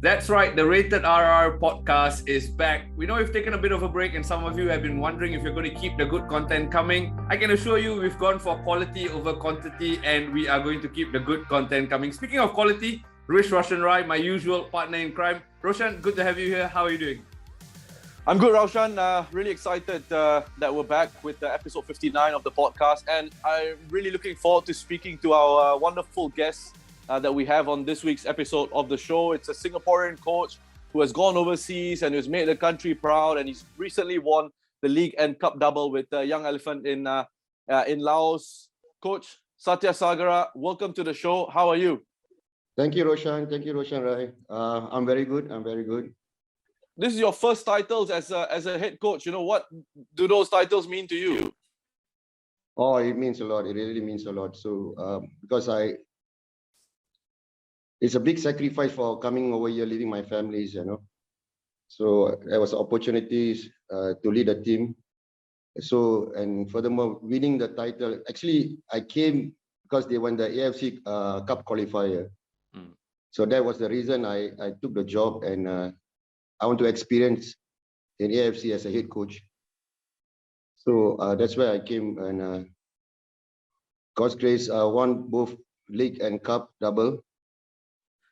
That's right, the Rated RR podcast is back. We know we've taken a bit of a break, and some of you have been wondering if you're going to keep the good content coming. I can assure you we've gone for quality over quantity, and we are going to keep the good content coming. Speaking of quality, Rish Roshan Rai, my usual partner in crime. Roshan, good to have you here. How are you doing? I'm good, Roshan. Really excited that we're back with episode 59 of the podcast, and I'm really looking forward to speaking to our wonderful guests that we have on this week's episode of the show. It's a Singaporean coach who has gone overseas and who's made the country proud, and he's recently won the league and cup double with the Young Elephant in Laos. Coach Satyasagara, welcome to the show. How are you? Thank you, Roshan. Thank you, Roshan Rai. I'm very good. This is your first titles as a head coach. You know, what do those titles mean to you? Oh, it means a lot. It really means a lot. So, because it's a big sacrifice for coming over here, leaving my families, you know. So there was opportunities to lead a team. So, and furthermore, winning the title. Actually, I came because they won the AFC Cup qualifier. So that was the reason I took the job, and I want to experience in AFC as a head coach. So that's why I came, and God's grace, won both league and cup double.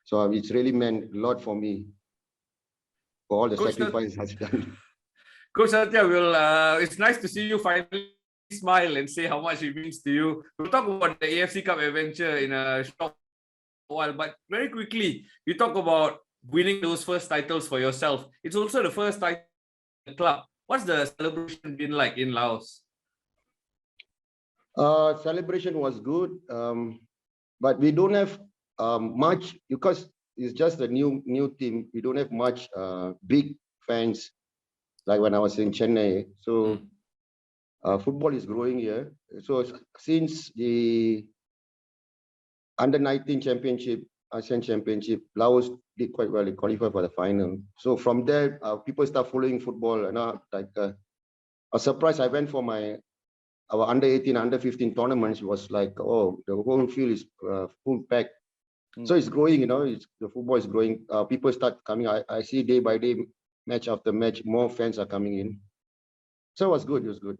So it's really meant a lot for me, for all the sacrifices I've done. Coach Satya, it's nice to see you finally smile and say how much it means to you. We'll talk about the AFC Cup adventure in a short while, but very quickly, you talk about winning those first titles for yourself. It's also the first title in the club. What's the celebration been like in Laos? Celebration was good, but we don't have much, because it's just a new team. We don't have much big fans like when I was in Chennai. So football is growing here. So since the Under-19 championship, ASEAN Championship, Laos did quite well. They qualified for the final. So from there, people start following football. And I was surprised. I went for our Under-18, Under-15 tournaments. It was like, oh, the whole field is full packed. So it's growing, you know. The football is growing. People start coming. I see day by day, match after match, more fans are coming in. So it was good. It was good.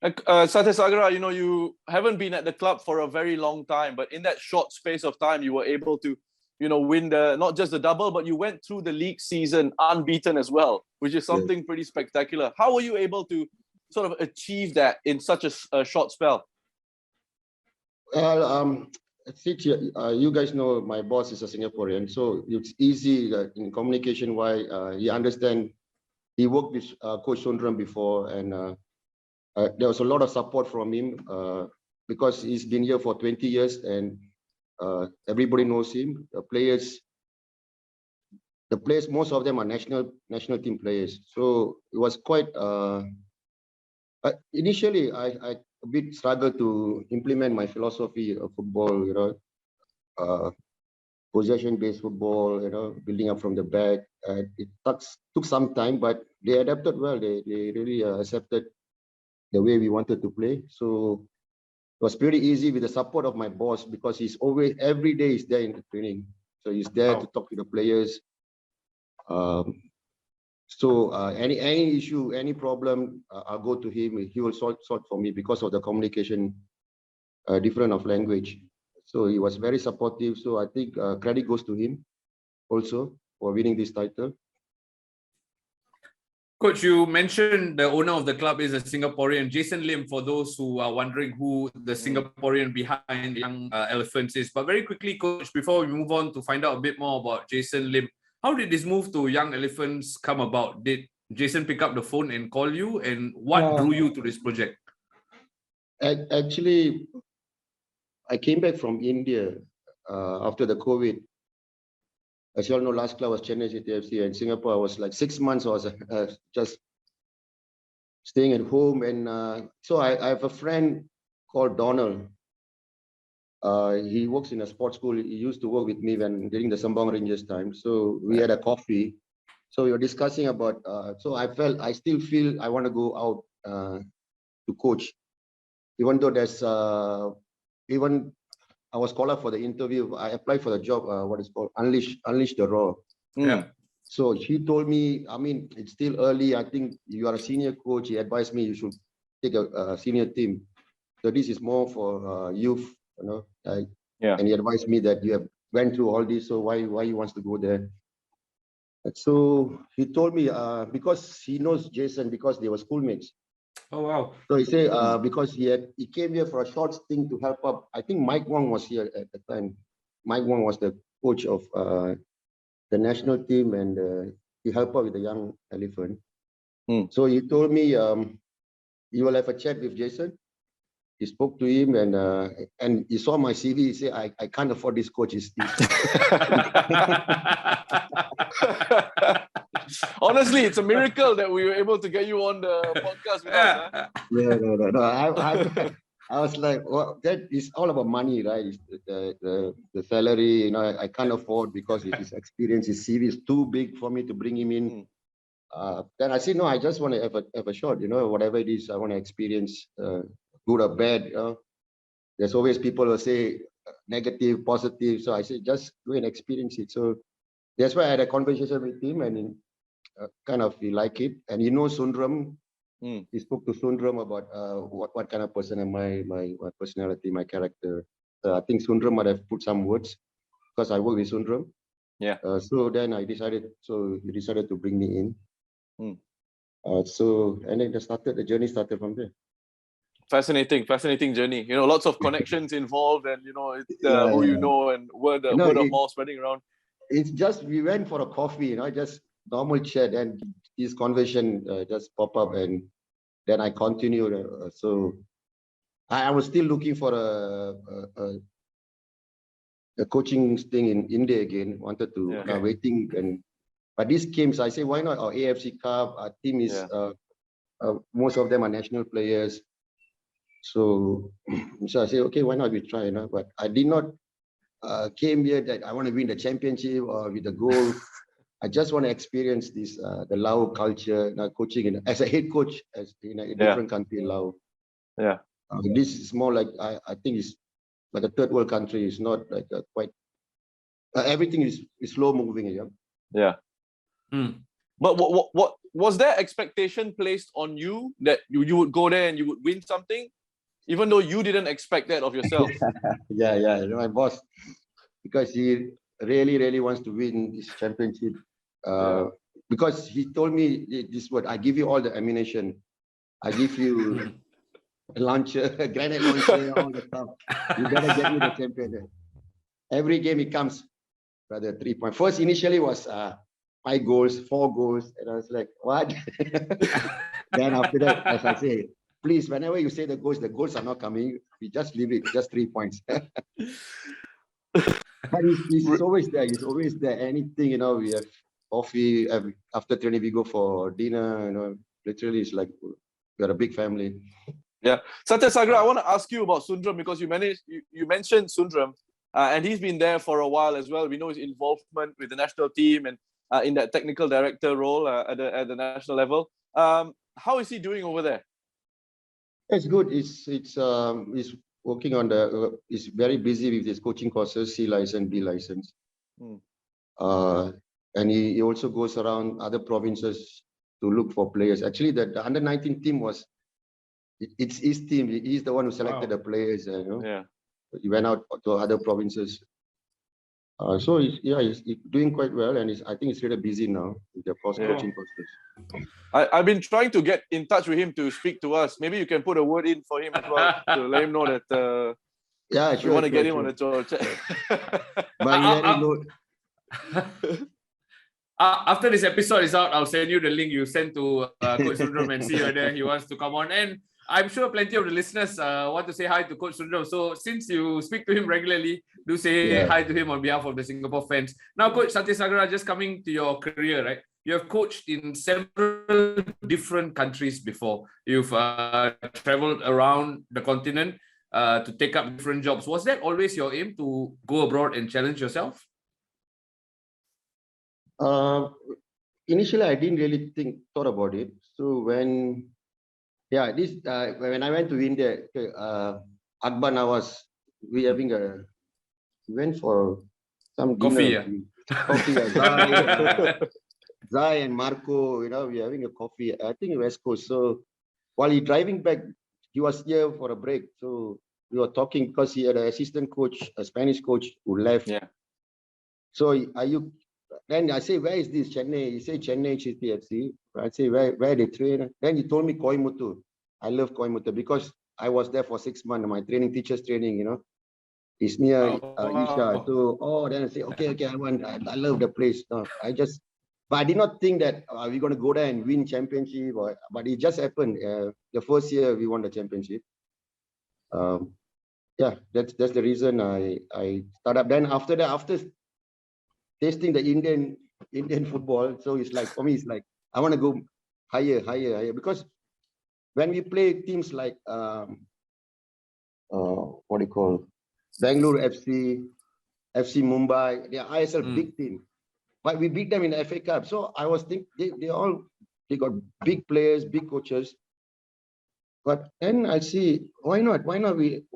Satyasagara, you know, you haven't been at the club for a very long time, but in that short space of time, you were able to, you know, win not just the double, but you went through the league season unbeaten as well, which is something pretty spectacular. How were you able to sort of achieve that in such a short spell? Well, you guys know my boss is a Singaporean, so it's easy in communication. Why he understand. He worked with Coach Sundramoorthy before, and there was a lot of support from him because he's been here for 20 years, and everybody knows him. The players, most of them are national team players. So it was quite. Initially, I a bit struggled to implement my philosophy of football. You know, possession-based football. You know, building up from the back. It took some time, but they adapted well. They really accepted the way we wanted to play. So it was pretty easy with the support of my boss, because he's always, every day is there in the training. So he's there to talk to the players. So any issue, any problem, I'll go to him. He will sort for me because of the communication, different of language. So he was very supportive. So I think credit goes to him also for winning this title. Coach, you mentioned the owner of the club is a Singaporean, Jason Lim, for those who are wondering who the Singaporean behind Young Elephants is. But very quickly, Coach, before we move on to find out a bit more about Jason Lim, how did this move to Young Elephants come about? Did Jason pick up the phone and call you? And what drew you to this project? Actually, I came back from India after the COVID. As you all know, last club was Chennai City FC, and Singapore. I was like 6 months. I was just staying at home, and so I have a friend called Donald. He works in a sports school. He used to work with me when during the Sembawang Rangers time. So we had a coffee. So we were discussing about. So I still feel I want to go out to coach, even though there's even I was called up for the interview. I applied for the job, what is called Unleash the Raw. Yeah. So he told me, I mean, it's still early. I think you are a senior coach. He advised me you should take a senior team. So this is more for youth, And he advised me that you have went through all this, so why he wants to go there. And so he told me because he knows Jason because they were schoolmates. Oh wow. So he said because he came here for a short stint to help up. I think Mike Wong was here at the time. Mike Wong was the coach of the national team, and he helped out with the young elephant. So he told me he will have a chat with Jason. He spoke to him, and he saw my CV. He said, I can't afford this coach. Honestly, it's a miracle that we were able to get you on the podcast with us. Huh? No. I was like, well, that is all about money, right? It's the salary, I can't afford because his experience, his CV is too big for me to bring him in. Then I said, no, I just want to have a shot, whatever it is, I want to experience, good or bad. There's always people who say negative, positive. So I said, just go and experience it. So that's why I had a conversation with him, and kind of he liked it. And Sundram. He spoke to Sundram about what kind of person am I, my personality, my character. I think Sundram might have put some words because I work with Sundram. Yeah. So then he decided to bring me in. And then the journey started from there. Fascinating journey. Lots of connections involved, and it's who you know and word of mouth spreading around. It's just we went for a coffee, just normal chat, and this conversation just pop up, and then I continued. So I was still looking for a coaching thing in India again. Wanted to waiting, but this came. So I say, why not? Our AFC Cup, our team is most of them are national players. So I say, okay, why not we try? But I did not came here that I want to win the championship or with the goal. I just want to experience this the Lao culture, coaching as a head coach in a different country, Lao. Yeah. This is more like I think it's like a third world country. It's not like quite everything is slow moving. Yeah. But what was there expectation placed on you that you would go there and you would win something, even though you didn't expect that of yourself? Yeah. My boss, because he really wants to win this championship. Because he told me this word, I give you all the ammunition. I give you a launcher, a grenade launcher, all the stuff. You better get me the champion. Every game he comes, brother, 3 points. First, initially was 5 goals, 4 goals. And I was like, what? Then after that, as I say, please, whenever you say the goals are not coming. We just leave it, just 3 points. But he's always there. He's always there. Anything, we have coffee. After training, we go for dinner. Literally, it's like we're a big family. Yeah. Satyasagara, I want to ask you about Sundram because you mentioned Sundram, and he's been there for a while as well. We know his involvement with the national team and in that technical director role at the national level. How is he doing over there? It's good. He's working on he's very busy with his coaching courses, C license, B license. And he also goes around other provinces to look for players. Actually, the under-19 team it's his team. He's the one who selected the players. Yeah. He went out to other provinces. So he's doing quite well, and I think he's really busy now with the coaching courses. I've been trying to get in touch with him to speak to us. Maybe you can put a word in for him as well to let him know that we want to get him on the show. But he already know. After this episode is out, I'll send you the link you sent to Coach Sundram and see whether he wants to come on. And I'm sure plenty of the listeners want to say hi to Coach Sundram. So since you speak to him regularly, do say hi to him on behalf of the Singapore fans. Now, Coach Satyasagara, just coming to your career, right? You have coached in several different countries before. You've traveled around the continent to take up different jobs. Was that always your aim to go abroad and challenge yourself? Initially, I didn't really thought about it. So when I went to India, Akban, we having a We went for some Coffee, dinner. Coffee, Zai and Marco, we're having a coffee. I think West Coast. So while he driving back, he was here for a break. So we were talking because he had an assistant coach, a Spanish coach who left. Yeah. So then I say, where is this Chennai? He said Chennai CTFC. I say, where they train? Then he told me Coimbatore. I love Coimbatore because I was there for 6 months. My teacher's training, it's near Isha. So, then I say, okay, I love the place. No, but I did not think that we're going to go there and win championship. But it just happened. The first year we won the championship. That's the reason I started up. Then after that, after tasting the Indian football, so it's like, for me, it's like, I want to go higher, because when we play teams like, what do you call, Bangalore FC, FC Mumbai, they are ISL big team, but we beat them in the FA Cup. So I was thinking they got big players, big coaches. But then I see, why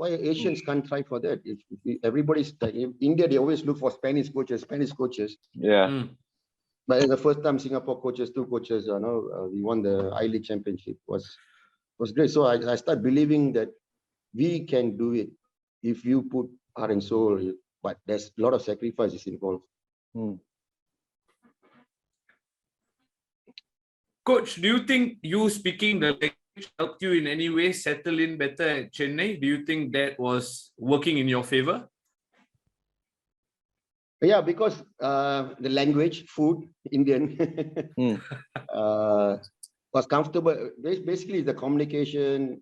Asians can't try for that? If everybody's in India, they always look for Spanish coaches. Yeah. But the first time Singapore coaches, 2 coaches, we won the I-League championship. Was great. So I start believing that we can do it if you put heart and soul, but there's a lot of sacrifices involved. Coach, do you think you speaking the language helped you in any way settle in better at Chennai? Do you think that was working in your favor? Yeah, because the language, food, Indian, was comfortable. Basically, the communication,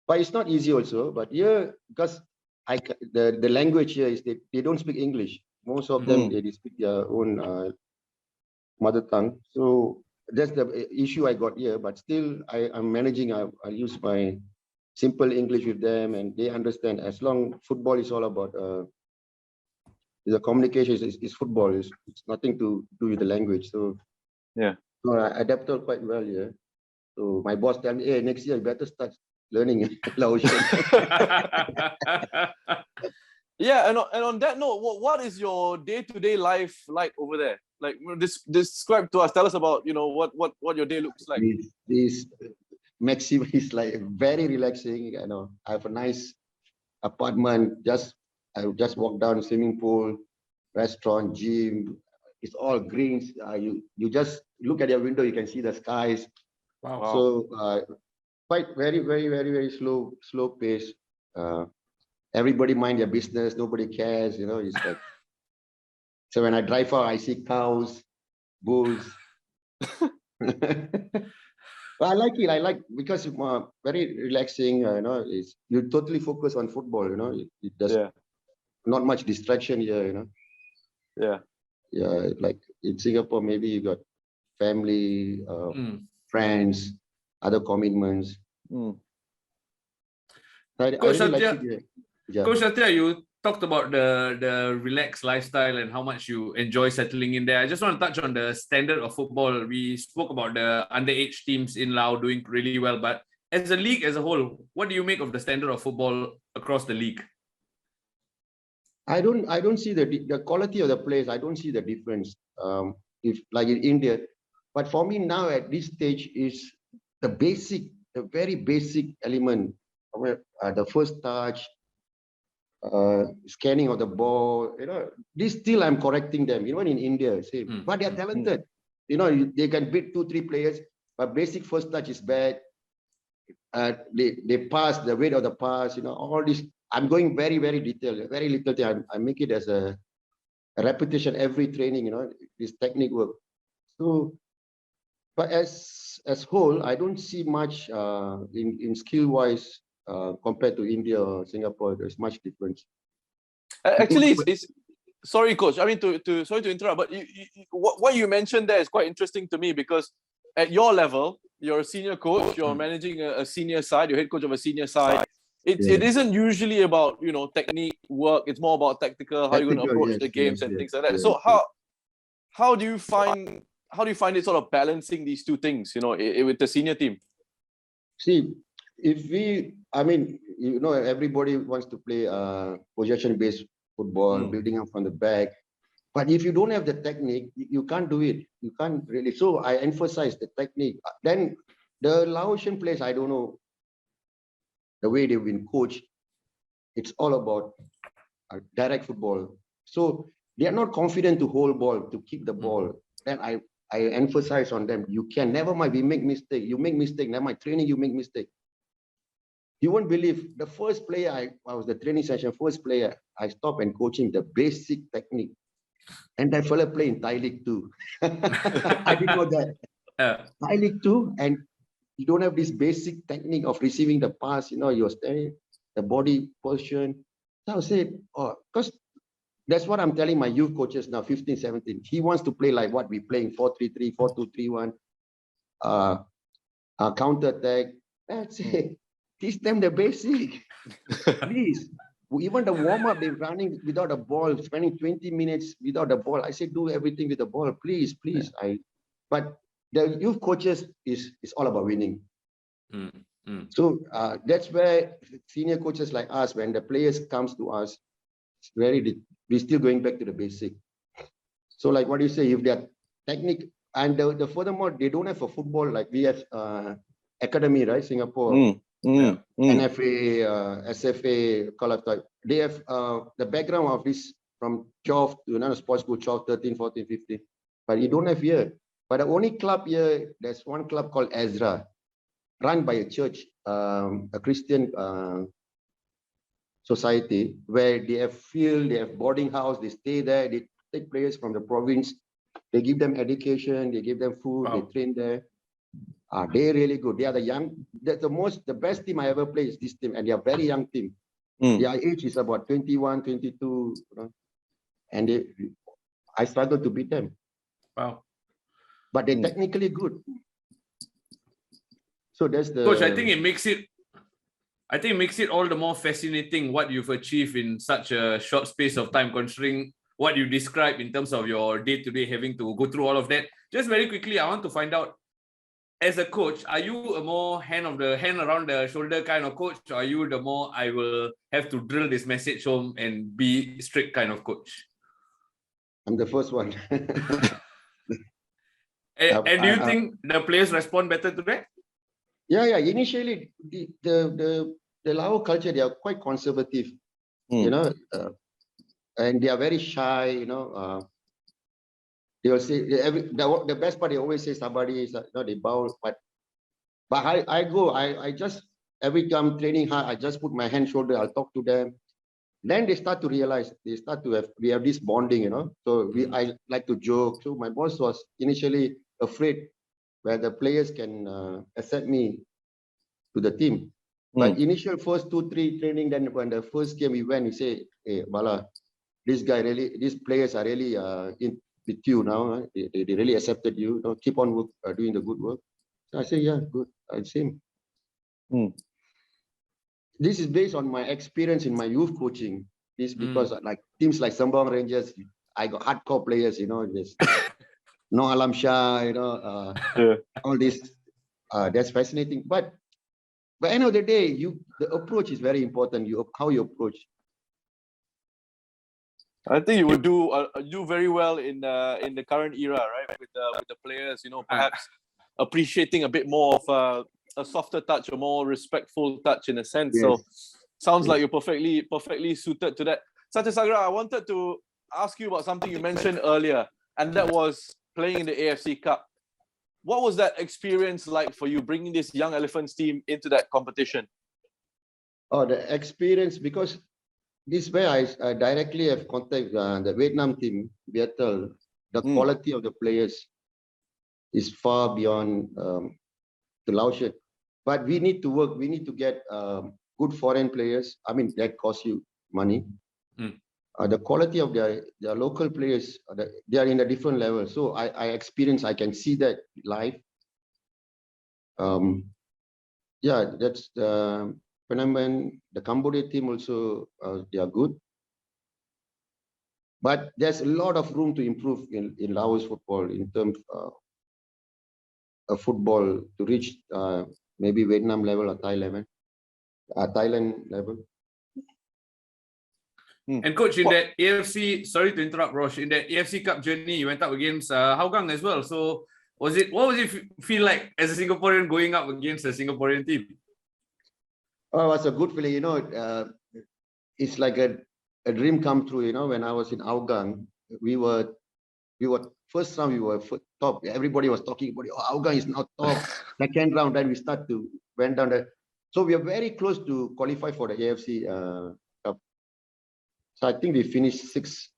but it's not easy also. But here, because the language here is they don't speak English. Most of them they speak their own mother tongue. So that's the issue I got here. But still, I'm managing. I use my simple English with them, and they understand. As long football is all about the communication is football. It's nothing to do with the language. So yeah, so I adapted quite well here. So my boss tell me, hey, next year you better start learning Laotian. Yeah, and on that note, what is your day-to-day life like over there? Like, describe to us. Tell us about what your day looks like. This Maxim is like very relaxing. I have a nice apartment. I just walk down swimming pool, restaurant, gym. It's all greens. You just look at your window, you can see the skies. Wow. So quite very, very, very, very slow pace. Everybody mind their business. Nobody cares. It's like. So when I drive out, I see cows, bulls. But I like it. I like because it's very relaxing. You totally focus on football. It does not much distraction here. Yeah. Like in Singapore, maybe you got family, friends, other commitments. I Coach really like Satya, it here. Yeah. Coach Satya, you talked about the relaxed lifestyle and how much you enjoy settling in there. I just want to touch on the standard of football. We spoke about the underage teams in Laos doing really well, but as a league as a whole, what do you make of the standard of football across the league? I don't see the quality of the players. I don't see the difference. If like in India, but for me now at this stage is the very basic element. The first touch, scanning of the ball. This still I'm correcting them. Even in India, same. But they're talented. They can beat 2-3 players, but basic first touch is bad. They pass the weight of the pass. All this. I'm going very, very detailed, very little thing. I make it as a repetition every training, this technique work. So, but as whole, I don't see much in skill-wise compared to India or Singapore. There's much difference. Actually, it's sorry, Coach. I mean, sorry to interrupt, but what you mentioned there is quite interesting to me because at your level, you're a senior coach, you're managing a senior side, you're head coach of a senior side. It isn't usually about technique work. It's more about tactical, how you're going to approach the games and things like that. So how do you find it sort of balancing these two things, with the senior team? See, if we, I mean, everybody wants to play possession-based football, building up from the back. But if you don't have the technique, you can't do it. You can't really. So I emphasize the technique. Then the Laotian players, I don't know the way they've been coached. It's all about direct football. So they are not confident to hold ball, to keep the ball. Then I emphasize on them. You can, never mind, we make mistake. You make mistake. Never mind, training, you make mistake. You won't believe the first player, I was the training session, first player, I stopped and coaching the basic technique. And that fella play in Thai League too. I didn't know that. Thai League too, and you don't have this basic technique of receiving the pass, you're standing, the body position. So I said, because that's what I'm telling my youth coaches now, 15, 17. He wants to play like what we're playing, 4-3-3, 4-2-3-1, counter attack. That's it. Teach them the basic, please. Even the warm-up, they're running without a ball, spending 20 minutes without a ball. I say, do everything with the ball, please. But the youth coaches is all about winning. So that's where senior coaches like us, when the players comes to us, we're still going back to the basic. So like what you say, if they're technique, and the furthermore, they don't have a football like we have academy, right? Singapore. NFA, SFA, Call of Duty. They have the background of this from 12 to another sports school, 12, 13, 14, 15. But you don't have here. But the only club here, there's one club called Ezra, run by a church, a Christian society, where they have field, they have boarding house, they stay there, they take players from the province, they give them education, they give them food, they train there. They're really good. They are the best team I ever played is this team, and they are very young team. Their age is about 21, 22, and I struggled to beat them. Wow. But they're technically good. So that's the coach. I think it makes it all the more fascinating what you've achieved in such a short space of time, considering what you described in terms of your day-to-day having to go through all of that. Just very quickly, I want to find out, as a coach, are you a more hand around the shoulder kind of coach, or are you the more I will have to drill this message home and be strict kind of coach? I'm the first one. And do you think the players respond better to that? Yeah. Initially, the Lao culture, they are quite conservative, and they are very shy, they will say the best part. They always say somebody is they bow, but I just every time training hard, I just put my hand shoulder. I'll talk to them. Then they start to realize we have this bonding, So I like to joke. So my boss was initially afraid where the players can accept me to the team. But initial first 2-3 training, then when the first game we went, he say, "Hey, Bala, these players are really with you now. They really accepted you. Keep on doing the good work." So I say, "Yeah, good. I see." This is based on my experience in my youth coaching. This because like teams like Sembawang Rangers, I got hardcore players. There's no Alam Shah. All this. That's fascinating. But by the end of the day, the approach is very important. How you approach. I think you would do very well in the current era, right? With the players, perhaps appreciating a bit more of a softer touch, a more respectful touch in a sense. Yes. So sounds like you're perfectly suited to that. Satyasagara, I wanted to ask you about something you mentioned earlier, and that was playing in the AFC Cup. What was that experience like for you, bringing this young Elephants team into that competition? Oh, the experience, because this way I directly have contact the Vietnam team, Viettel. The quality of the players is far beyond the Laotian. But we need to work. We need to get good foreign players. I mean, that costs you money. The quality of their local players, they are in a different level. So I can see that live. Yeah, that's the phenomenon. The Cambodia team also, they are good. But there's a lot of room to improve in Laos football in terms of football to reach maybe Vietnam level or Thailand level. And coach, in that AFC, sorry to interrupt, Rosh, in that AFC Cup journey, you went up against Hougang as well. So what was it feel like as a Singaporean going up against a Singaporean team? Oh, it was a good feeling. It's like a dream come true. When I was in Hougang, we were first round, we were top. Everybody was talking about, Hougang is now top. Second round, then we went down there. So we are very close to qualify for the AFC Cup. So I think we finished 6th.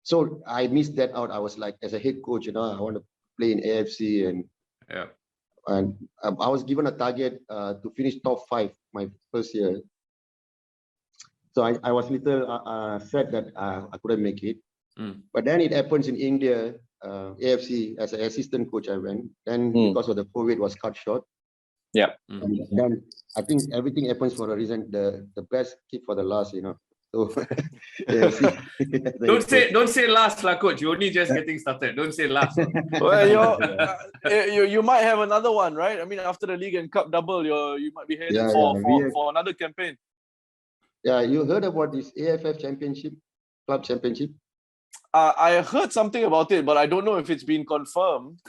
So I missed that out. I was like, as a head coach, I want to play in AFC, and I was given a target to finish top 5 my first year. So I was little sad that I couldn't make it. But then it happens in India, AFC, as an assistant coach I went. Then because of the COVID was cut short. Yeah. And then I think everything happens for a reason. The best keep for the last, So AFC. Don't say last, lah, coach. You're only just getting started. Don't say last. Well, you might have another one, right? I mean, after the league and cup double, you might be heading for another campaign. Yeah, you heard about this AFF championship, club championship? I heard something about it, but I don't know if it's been confirmed.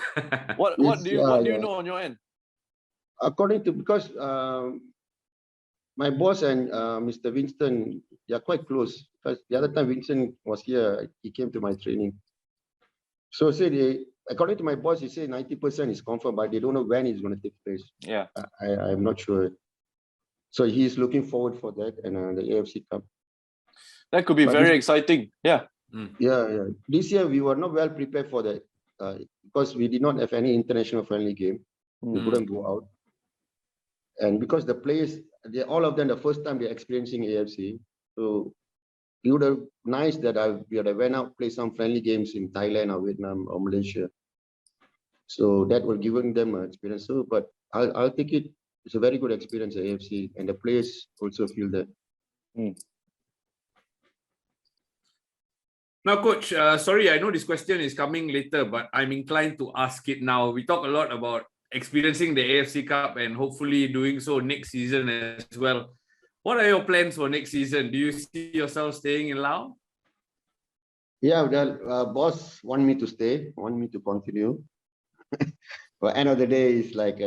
What do you know on your end? According to, because my boss and Mr. Winston, they are quite close. Because the other time Winston was here, he came to my training. So according to my boss, he said 90% is confirmed, but they don't know when it's going to take place. Yeah, I'm not sure. So he's looking forward for that and the AFC Cup. That could be very exciting. Yeah. Yeah. This year we were not well prepared for that because we did not have any international friendly game. We couldn't go out. And because the players, all of them, the first time they're experiencing AFC. So it would have nice that we would have went out, play some friendly games in Thailand or Vietnam or Malaysia. So that will give them an experience. So, but I'll take it. It's a very good experience at AFC, and the players also feel that. Now, coach, sorry, I know this question is coming later, but I'm inclined to ask it now. We talk a lot about experiencing the AFC Cup and hopefully doing so next season as well. What are your plans for next season? Do you see yourself staying in Laos? Yeah, well, boss want me to stay, want me to continue. But end of the day, it's like,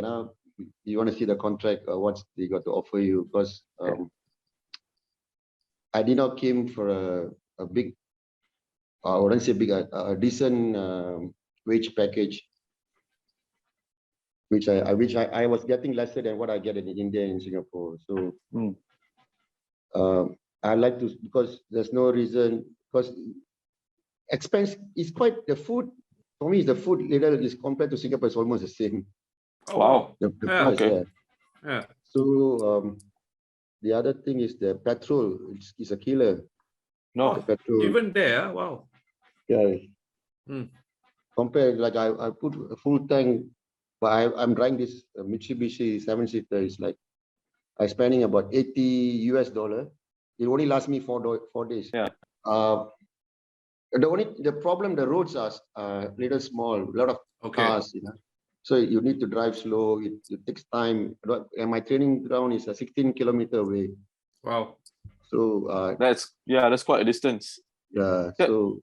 you want to see the contract, what they got to offer you, because I did not came for a big, I wouldn't say big, a decent wage package, which I was getting lesser than what I get in India and Singapore. So I like to, because there's no reason, because expense is quite, the food, for me, the food little is compared to Singapore, it's almost the same. Oh, wow. The price, yeah. So the other thing is the petrol is a killer. No, the petrol, even there, wow. Yeah. Compared, like I put a full tank, but I'm driving this Mitsubishi 7-seater. It's like I'm spending about $80. It only lasts me 4 days. Yeah. The problem, the roads are little small, a lot of cars, So you need to drive slow. It takes time. And my training ground is a 16-kilometer away. Wow. So that's quite a distance. Yeah. So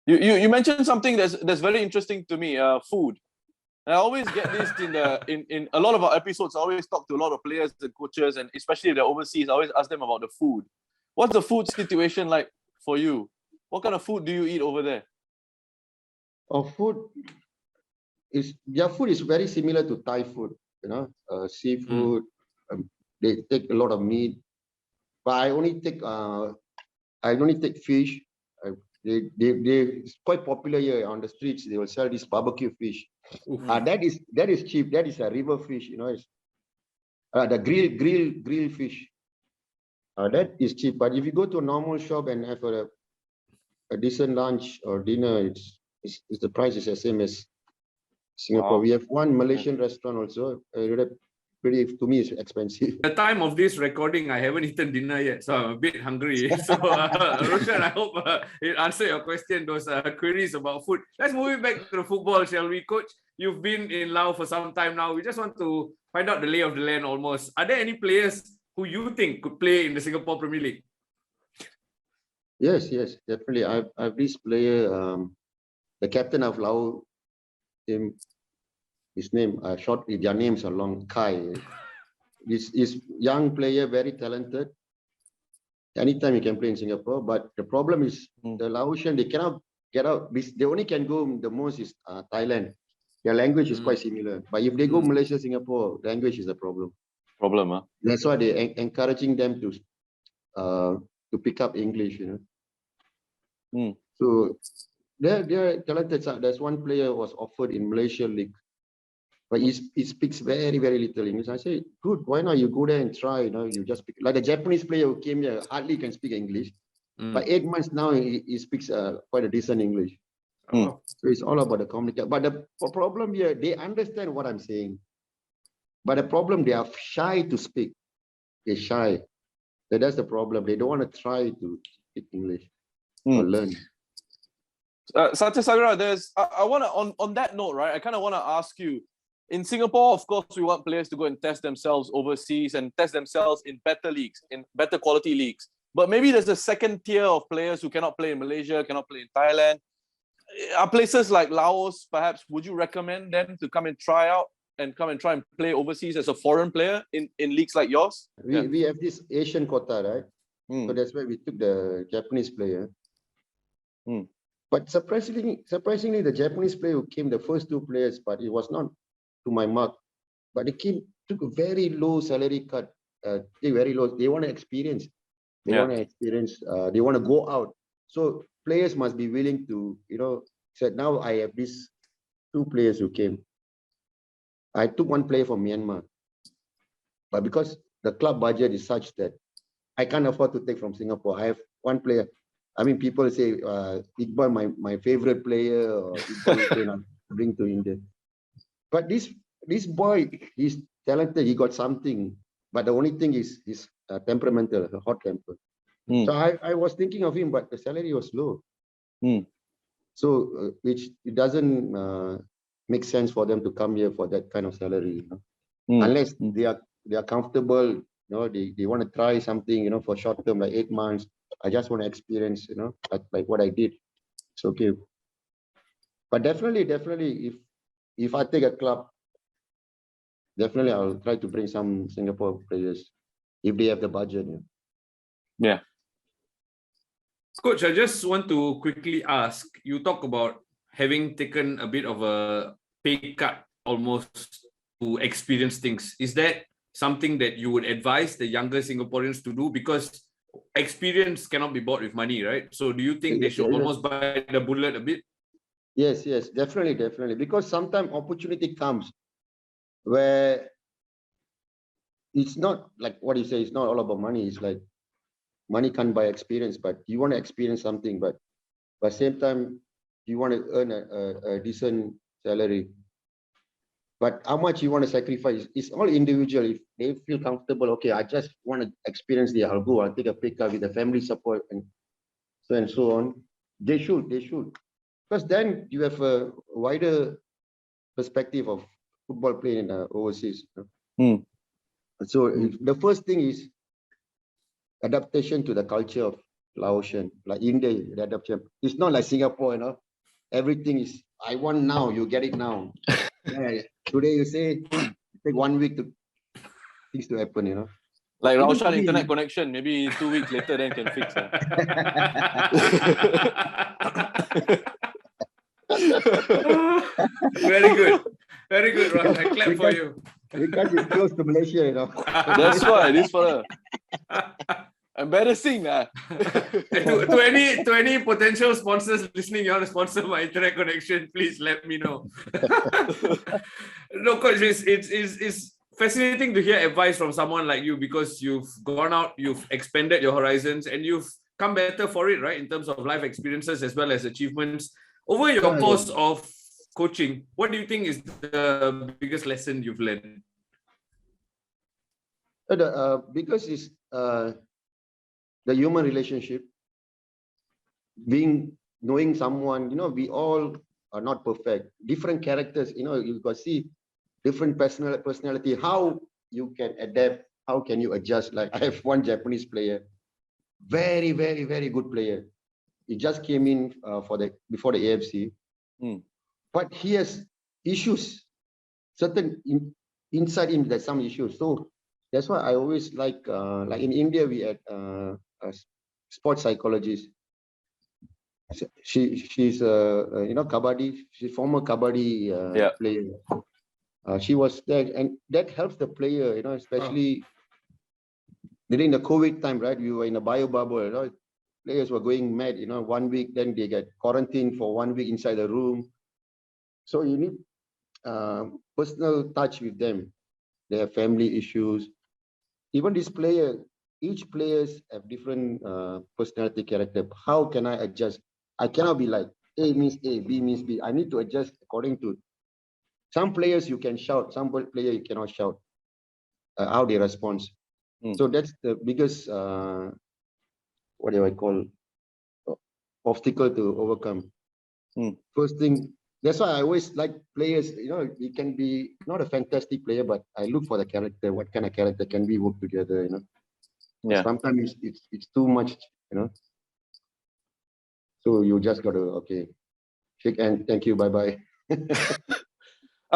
you mentioned something that's very interesting to me. Food. And I always get this in a lot of our episodes. I always talk to a lot of players and coaches, and especially if they're overseas, I always ask them about the food. What's the food situation like for you? What kind of food do you eat over there? Their food is very similar to Thai food, seafood. They take a lot of meat, but I only take fish. It's quite popular here on the streets. They will sell this barbecue fish. That is cheap. That is a river fish. It's the grill fish. That is cheap. But if you go to a normal shop and have a decent lunch or dinner, the price is the same as Singapore. Wow. We have one Malaysian restaurant also. To me, it's expensive. At the time of this recording, I haven't eaten dinner yet, so I'm a bit hungry. So, Roshan, I hope it answered your question, those queries about food. Let's move it back to the football, shall we, coach? you've been in Laos for some time now. We just want to find out the lay of the land almost. Are there any players who you think could play in the Singapore Premier League? Yes, definitely. I've this player, the captain of Lao team. His name, their names are long. Kai. He's young player, very talented. Anytime he can play in Singapore, but the problem is the Laotian, they cannot get out. They only can go the most is Thailand. Their language is quite similar. But if they go Malaysia, Singapore, language is a problem. Huh? That's why they're encouraging them to pick up English, So they're talented. There's one player who was offered in Malaysia League, but he speaks very, very little English. I say, good, why not you go there and try? You just speak. Like the Japanese player who came here hardly can speak English. But 8 months now, he speaks quite a decent English. So it's all about the communication. But the problem here, they understand what I'm saying. But the problem, they are shy to speak. They're shy. That's the problem. They don't want to try to speak English or learn. Satyasagara, I want to, on that note, right, I kind of want to ask you, in Singapore, of course, we want players to go and test themselves overseas and test themselves in better leagues, in better quality leagues. But maybe there's a second tier of players who cannot play in Malaysia, cannot play in Thailand. Are places like Laos, perhaps, would you recommend them to come and try out and come and try and play overseas as a foreign player in leagues like yours? We have this Asian quota, right? So that's why we took the Japanese player. But surprisingly, the Japanese player who came, the first two players, but it was not to my mark. But they took a very low salary cut. Very low. They want to experience. They want to experience. They want to go out. So players must be willing to, said now I have these two players who came. I took one player from Myanmar, but because the club budget is such that I can't afford to take from Singapore. I have one player. I mean, people say, Iqbal, my favorite player, or Iqbal, bring to India. But this boy, he's talented. He got something, but the only thing is he's temperamental, a hot temper. So I was thinking of him, but the salary was low. So which it doesn't make sense for them to come here for that kind of salary, unless they are comfortable. They want to try something, for short term, like 8 months. I just want to experience, like what I did. It's okay. But definitely, if I take a club, definitely I'll try to bring some Singapore players if they have the budget. Yeah. Coach, I just want to quickly ask, you talk about having taken a bit of a pay cut almost to experience things. Is that something that you would advise the younger Singaporeans to do? Because experience cannot be bought with money, right? So do you think they should almost bite the bullet a bit? Yes, definitely. Because sometimes opportunity comes where it's not like what you say, it's not all about money. It's like money can't buy experience, but you want to experience something, but at the same time, you want to earn a decent salary. But how much you want to sacrifice, it's all individual. If they feel comfortable, okay, I just want to experience I'll go, I'll take a pay cut with the family support and so on. They should. Because then you have a wider perspective of football playing in overseas. So the first thing is adaptation to the culture of Laotian, like India, the adaptation. It's not like Singapore, everything is, I want now, you get it now. Today you say, take 1 week to things to happen, Like Raushan internet connection, maybe 2 weeks later then can fix it. Very good, Ross. I clap for you. Because it's close to Malaysia, That's why, this fella. Embarrassing. To any potential sponsors listening, you want to sponsor my internet connection, please let me know. No, Coach, it's fascinating to hear advice from someone like you, because you've gone out, you've expanded your horizons, and you've come better for it, right? In terms of life experiences as well as achievements. Over your course of coaching, what do you think is the biggest lesson you've learned? The biggest is the human relationship, knowing someone, we all are not perfect. Different characters, you can see different personality, how you can adapt, how can you adjust. Like I have one Japanese player, very, very, very good player. He just came in before the AFC, but he has issues. Certain inside him, there's some issues. So that's why I always like in India we had a sports psychologist. She's kabaddi. She's former kabaddi player. She was there, and that helps the player, especially during the COVID time, right? We were in a bio bubble, players were going mad, 1 week, then they get quarantined for 1 week inside the room. So you need personal touch with them. They have family issues. Even this player, each players have different personality character. How can I adjust? I cannot be like A means A, B means B. I need to adjust according to some players you can shout, some player you cannot shout, how they respond. So that's the biggest, what do I call, obstacle to overcome. First thing, that's why I always like players, you can be not a fantastic player, but I look for the character. What kind of character can we work together, Yeah. Sometimes it's too much, So you just got to, okay, shake hand, thank you, bye-bye.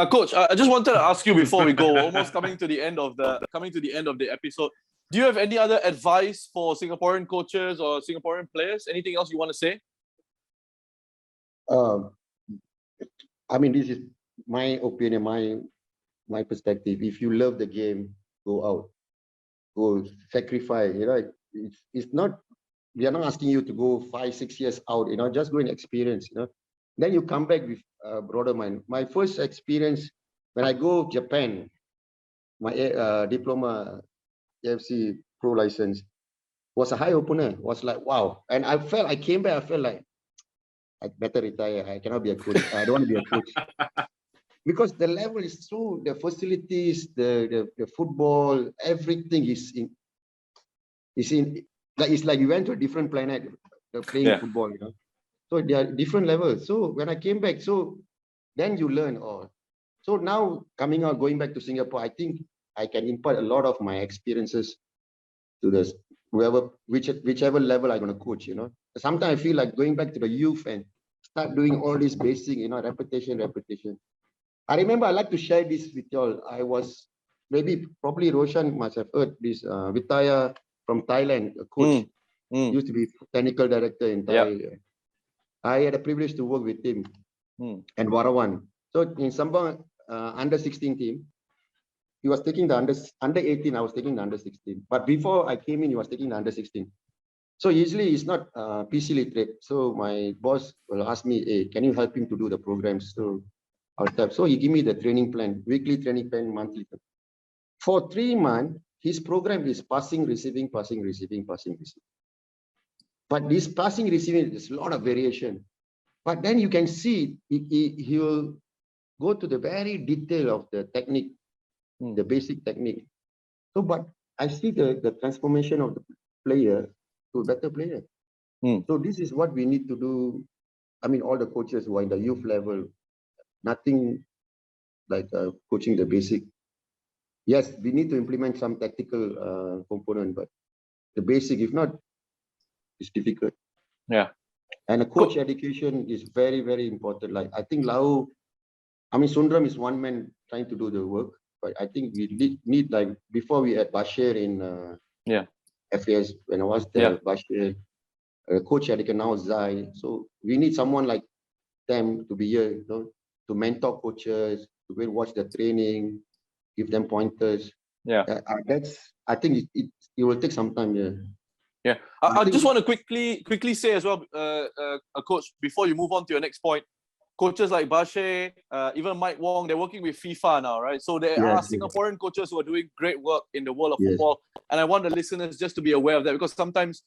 Coach, I just wanted to ask you before we go, almost coming to the end of the episode. Do you have any other advice for Singaporean coaches or Singaporean players? Anything else you want to say? I mean, this is my opinion, my perspective. If you love the game, go out, go sacrifice. It's not. We are not asking you to go 5-6 years out. Just go and experience. Then you come back with broader mind. My first experience when I go Japan, my diploma AFC pro license was a high opener. Was like wow, and I came back. I felt like I better retire. I cannot be a coach. I don't want to be a coach because the level is so. The facilities, the football, everything is in. It's like you went to a different planet. Playing football, So they are different levels. So when I came back, so then you learn all. So now going back to Singapore, I think I can impart a lot of my experiences to this whichever level I'm going to coach. Sometimes I feel like going back to the youth and start doing all this basic, repetition. I remember I like to share this with y'all. I was probably Roshan must have heard this Vitaya from Thailand, a coach, used to be technical director in Thailand. I had a privilege to work with him and Warawan. So in Sambang under 16 team, he was taking the under 18. I was taking the under 16. But before I came in, he was taking the under 16. So usually he's not PC literate. So my boss will ask me, hey, can you help him to do the programs? So I'll tap. So he give me the training plan, weekly training plan, monthly. For 3 months, his program is passing, receiving. But this passing, receiving, there's a lot of variation. But then you can see he will go to the very detail of the technique, the basic technique. So, but I see the transformation of the player to a better player. So this is what we need to do. I mean, all the coaches who are in the youth level, nothing like coaching the basic. Yes, we need to implement some tactical component, but the basic, if not, it's difficult. Yeah. And a coach education is very, very important. Like I think Lao, Sundram is one man trying to do the work, but I think we need like before we had Bashir in FAS, when I was there, Bashir, coach education, now Zai. So we need someone like them to be here, to mentor coaches, to go and watch the training, give them pointers. I think it will take some time. Yeah, I just want to quickly say as well, coach, before you move on to your next point, coaches like Bashe, even Mike Wong, they're working with FIFA now, right? So there are Singaporean coaches who are doing great work in the world of football, and I want the listeners just to be aware of that, because sometimes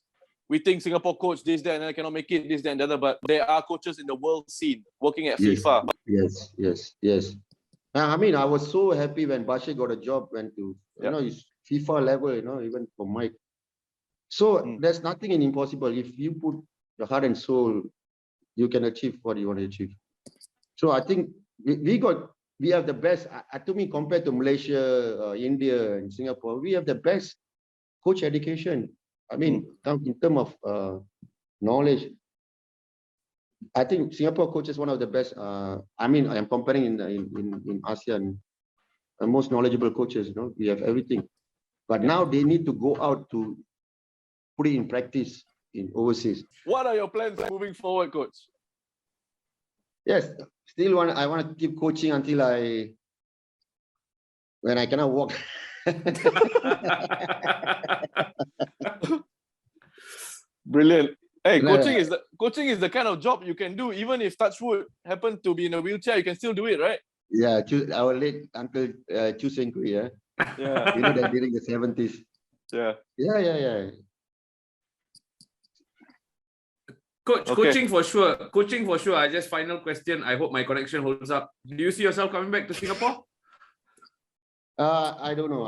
we think Singapore coach this, that, and I cannot make it, this, that, and the other, but there are coaches in the world scene working at FIFA. Yes. I was so happy when Bashe got a job, went to his FIFA level, even for Mike. So there's nothing impossible. If you put your heart and soul, you can achieve what you want to achieve. So I think we have the best. To me, compared to Malaysia, India, and Singapore, we have the best coach education. I mean, in terms of knowledge, I think Singapore coach is one of the best. I mean, I am comparing in ASEAN, the most knowledgeable coaches. You know, we have everything, but now they need to go out to put it in practice in overseas. What are your plans moving forward, coach? Yes, still I want to keep coaching until when I cannot walk. Brilliant. Hey, coaching is the kind of job you can do even if touch wood happen to be in a wheelchair, you can still do it, right? Yeah, our late uncle Chu Seng Kui, yeah. Yeah. You know that during the 70s. Yeah. Yeah. Coach, Okay. coaching for sure. Coaching for sure. Just final question. I hope my connection holds up. Do you see yourself coming back to Singapore? I don't know.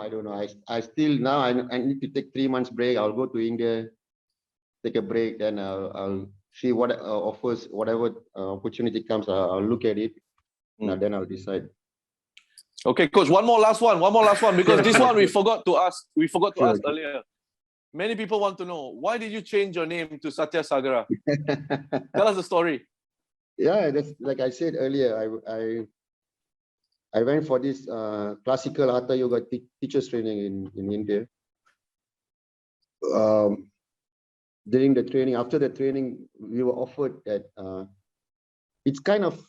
I still now I need to take 3 months break. I'll go to India, take a break, then I'll see what offers, whatever opportunity comes. I'll look at it, and then I'll decide. Okay, coach. One more last one because this one we forgot to ask. Sure. Ask earlier. Many people want to know, why did you change your name to Satyasagara? Tell us the story. Yeah, that's like I said earlier. I went for this classical Hatha Yoga teachers training in India. During the training, after the training, we were offered that it's kind of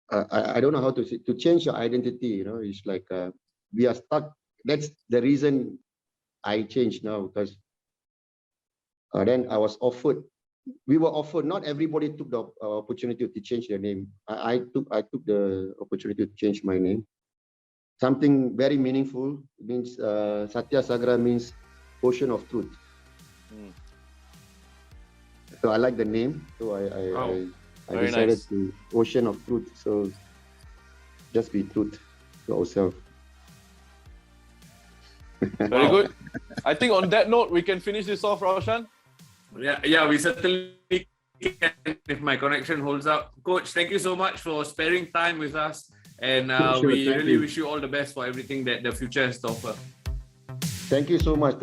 I don't know how to say, to change your identity. You know, it's like we are stuck. That's the reason I changed now, because then I was offered. We were offered. Not everybody took the opportunity to change their name. I took the opportunity to change my name. Something very meaningful. It means Satyasagara means ocean of truth. So I like the name. So I decided to ocean of truth. So just be truth to ourselves. Very good. I think on that note, we can finish this off, Raushan. Yeah, we certainly can if my connection holds up. Coach, thank you so much for sparing time with us. And we really wish you all the best for everything that the future has to offer. Thank you so much.